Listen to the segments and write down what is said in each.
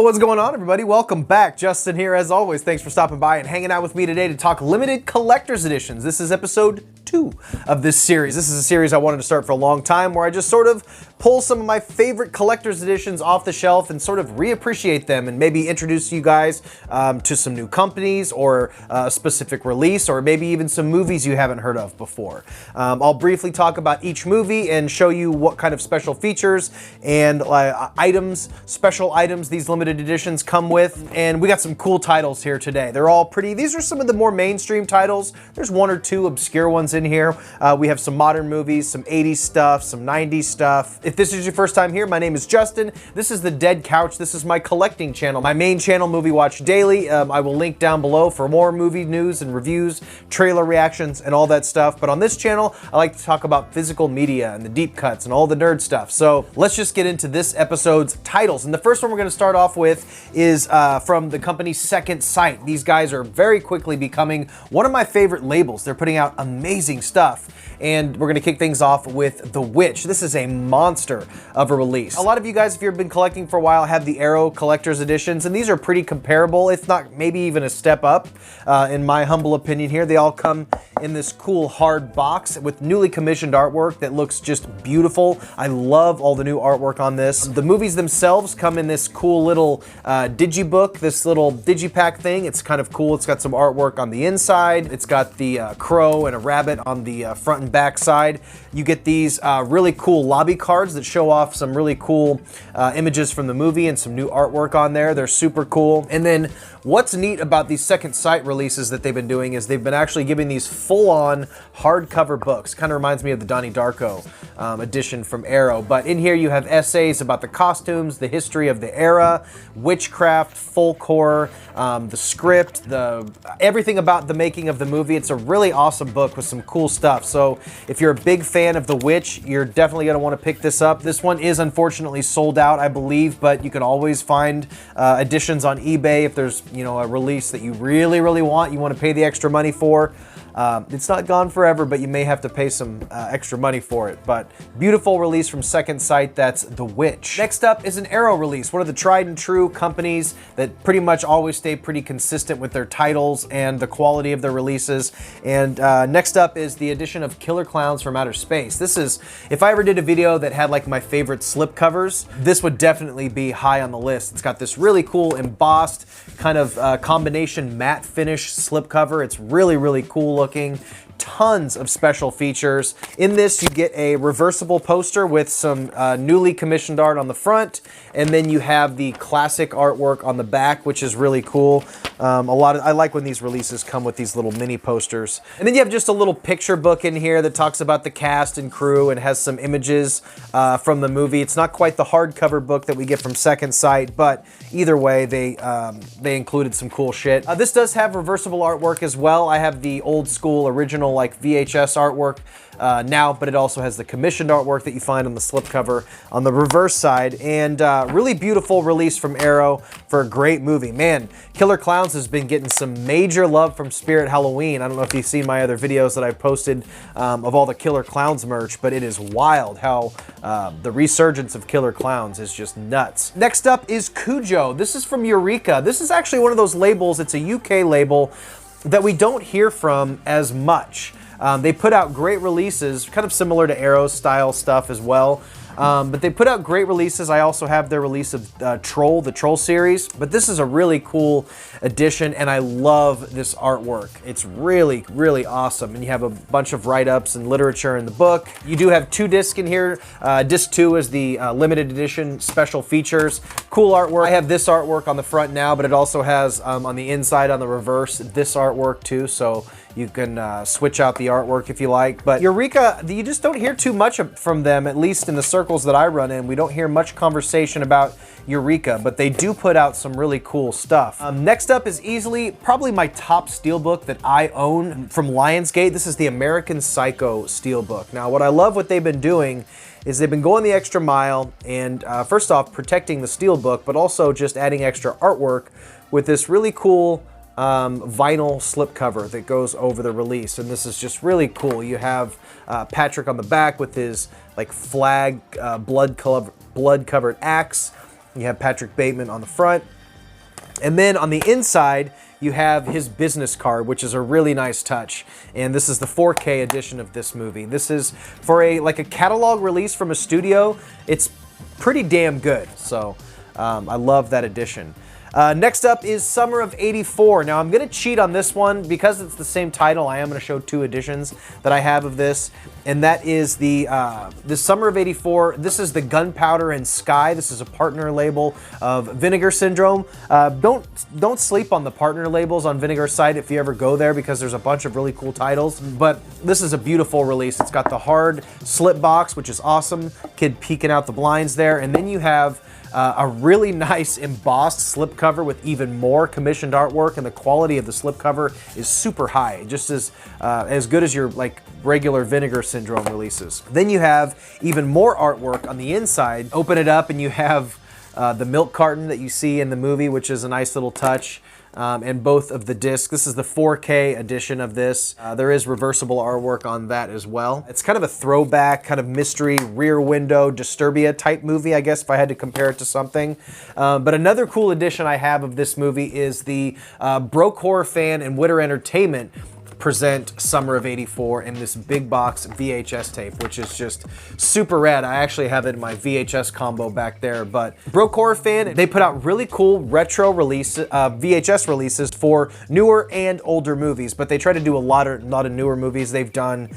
What's going on, everybody? Welcome back. Justin here as always. Thanks for stopping by and hanging out with me today to talk limited collector's editions. This is episode 2 of this series. This is a series I wanted to start for a long time where I just sort of pull some of my favorite collector's editions off the shelf and sort of reappreciate them and maybe introduce you guys to some new companies or a specific release or maybe even some movies you haven't heard of before. I'll briefly talk about each movie and show you what kind of special features and items, special items these limited editions come with. And we got some cool titles here today. They're all pretty, these are some of the more mainstream titles. There's one or two obscure ones in here. We have some modern movies, some 80s stuff, some 90s stuff. If this is your first time here, my name is Justin. This is The Dead Couch. This is my collecting channel. My main channel, Movie Watch Daily. I will link down below for more movie news and reviews, trailer reactions, and all that stuff. But on this channel, I like to talk about physical media and the deep cuts and all the nerd stuff. So let's just get into this episode's titles. And the first one we're going to start off with is from the company Second Sight. These guys are very quickly becoming one of my favorite labels. They're putting out amazing stuff. And we're gonna kick things off with The Witch. This is a monster of a release. A lot of you guys, if you've been collecting for a while, have the Arrow collector's editions, and these are pretty comparable, if not maybe even a step up, in my humble opinion here. They all come in this cool hard box with newly commissioned artwork that looks just beautiful. I love all the new artwork on this. The movies themselves come in this cool little digibook, this little digipack thing. It's kind of cool. It's got some artwork on the inside. It's got the crow and a rabbit on the front and back side. You get these really cool lobby cards that show off some really cool images from the movie and some new artwork on there. They're super cool. And then what's neat about these Second Sight releases that they've been doing is they've been actually giving these full-on hardcover books. Kind of reminds me of the Donnie Darko edition from Arrow. But in here you have essays about the costumes, the history of the era, witchcraft, folk horror, the script, everything about the making of the movie. It's a really awesome book with some cool stuff. So if you're a big fan of The Witch, you're definitely going to want to pick this up. This one is unfortunately sold out, I believe, but you can always find editions on eBay if there's, you know, a release that you really, really want, you want to pay the extra money for. It's not gone forever, but you may have to pay some extra money for it. But beautiful release from Second Sight, that's The Witch. Next up is an Arrow release, one of the tried and true companies that pretty much always stay pretty consistent with their titles and the quality of their releases. And next up is the edition of Killer Clowns from Outer Space. This is, if I ever did a video that had like my favorite slipcovers, this would definitely be high on the list. It's got this really cool embossed kind of combination matte finish slipcover. It's really, really cool looking. Tons of special features. In this, you get a reversible poster with some newly commissioned art on the front, and then you have the classic artwork on the back, which is really cool. I like when these releases come with these little mini posters. And then you have just a little picture book in here that talks about the cast and crew and has some images from the movie. It's not quite the hardcover book that we get from Second Sight, but either way, they included some cool shit. This does have reversible artwork as well. I have the old school original like VHS artwork now, but it also has the commissioned artwork that you find on the slipcover on the reverse side. And really beautiful release from Arrow for a great movie. Man, Killer Clowns has been getting some major love from Spirit Halloween. I don't know if you've seen my other videos that I've posted of all the Killer Clowns merch, but it is wild how the resurgence of Killer Clowns is just nuts. Next up is Cujo. This is from Eureka. This is actually one of those labels, it's a UK label that we don't hear from as much. They put out great releases, kind of similar to Arrow style stuff as well. But they put out great releases. I also have their release of the Troll series. But this is a really cool edition, and I love this artwork. It's really, really awesome. And you have a bunch of write-ups and literature in the book. You do have 2 discs in here. Disc 2 is the limited edition special features. Cool artwork. I have this artwork on the front now, but it also has on the inside, on the reverse, this artwork too. So you can switch out the artwork if you like. But Eureka, you just don't hear too much from them, at least in the circles that I run in. We don't hear much conversation about Eureka, but they do put out some really cool stuff. Next up is easily probably my top steelbook that I own from Lionsgate. This is the American Psycho steelbook. Now, what I love what they've been doing is they've been going the extra mile and first off, protecting the steelbook, but also just adding extra artwork with this really cool vinyl slipcover that goes over the release. And this is just really cool. You have Patrick on the back with his like flag blood-covered axe. You have Patrick Bateman on the front. And then on the inside, you have his business card, which is a really nice touch. And this is the 4K edition of this movie. This is for a catalog release from a studio. It's pretty damn good. So I love that edition. Next up is Summer of '84. Now I'm going to cheat on this one because it's the same title. I am going to show two editions that I have of this, and that is the Summer of '84. This is the Gunpowder Sky. This is a partner label of Vinegar Syndrome. Don't sleep on the partner labels on Vinegar's site if you ever go there, because there's a bunch of really cool titles. But this is a beautiful release. It's got the hard slip box, which is awesome. Kid peeking out the blinds there, and then you have a really nice embossed slipcover with even more commissioned artwork, and the quality of the slipcover is super high, just as good as your regular Vinegar Syndrome releases. Then you have even more artwork on the inside. Open it up and you have the milk carton that you see in the movie, which is a nice little touch. And both of the discs. This is the 4K edition of this. There is reversible artwork on that as well. It's kind of a throwback, kind of mystery, rear window, Disturbia type movie, I guess, if I had to compare it to something. But another cool edition I have of this movie is the Broke Horror Fan and Witter Entertainment present Summer of '84 in this big box VHS tape, which is just super rad. I actually have it in my VHS combo back there. But Broke Horror Fan, they put out really cool retro VHS releases for newer and older movies, but they try to do a lot of newer movies. They've done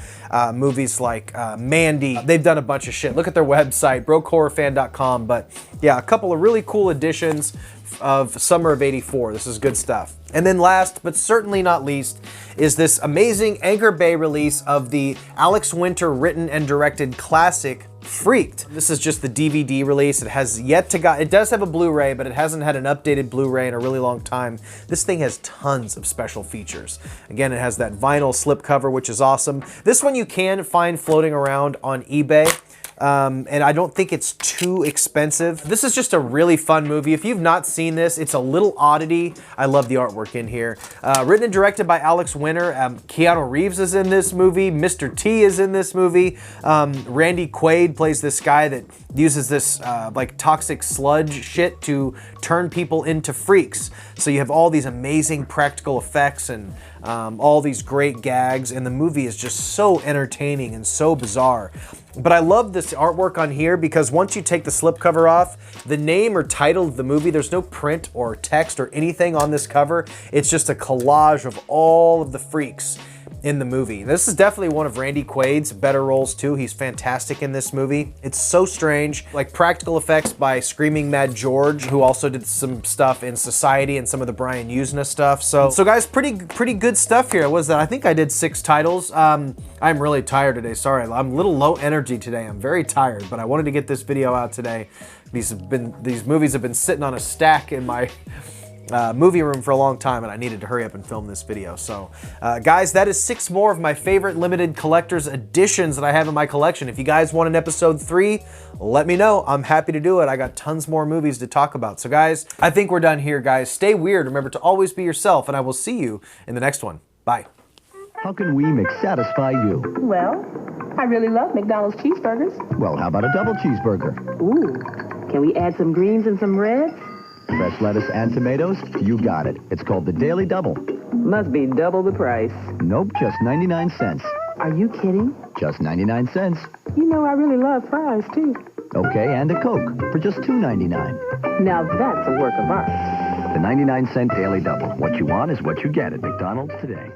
movies like Mandy. They've done a bunch of shit. Look at their website, brokehorrorfan.com. But yeah, a couple of really cool editions of Summer of '84. This is good stuff. And then last, but certainly not least, is this amazing Anchor Bay release of the Alex Winter written and directed classic Freaked. This is just the DVD release. It has yet to it does have a Blu-ray, but it hasn't had an updated Blu-ray in a really long time. This thing has tons of special features. Again, it has that vinyl slipcover, which is awesome. This one you can find floating around on eBay. And I don't think it's too expensive. This is just a really fun movie. If you've not seen this, it's a little oddity. I love the artwork in here. Written and directed by Alex Winter. Keanu Reeves is in this movie. Mr. T is in this movie. Randy Quaid plays this guy that uses this toxic sludge shit to turn people into freaks. So you have all these amazing practical effects and all these great gags, and the movie is just so entertaining and so bizarre. But I love this artwork on here because once you take the slipcover off, the name or title of the movie, there's no print or text or anything on this cover. It's just a collage of all of the freaks in the movie. This is definitely one of Randy Quaid's better roles too. He's fantastic in this movie. It's so strange. Like practical effects by Screaming Mad George, who also did some stuff in Society and some of the Brian Usna stuff. So guys, pretty good stuff here. What was that? I think I did 6 titles. I'm really tired today. Sorry, I'm a little low energy today. I'm very tired, but I wanted to get this video out today. These movies have been sitting on a stack in my movie room for a long time, and I needed to hurry up and film this video. So guys, that is 6 more of my favorite limited collector's editions that I have in my collection. If you guys want an episode 3, let me know. I'm happy to do it. I got tons more movies to talk about. So guys, I think we're done here, guys. Stay weird. Remember to always be yourself, and I will see you in the next one. Bye. How can we McSatisfy you? Well, I really love McDonald's cheeseburgers. Well, how about a double cheeseburger? Ooh, can we add some greens and some reds? Fresh lettuce and tomatoes? You got it. It's called the Daily Double. Must be double the price. Nope, just 99 cents. Are you kidding? Just 99 cents. You know I really love fries, too. Okay, and a Coke for just $2.99. Now that's a work of art. The 99-cent Daily Double. What you want is what you get at McDonald's today.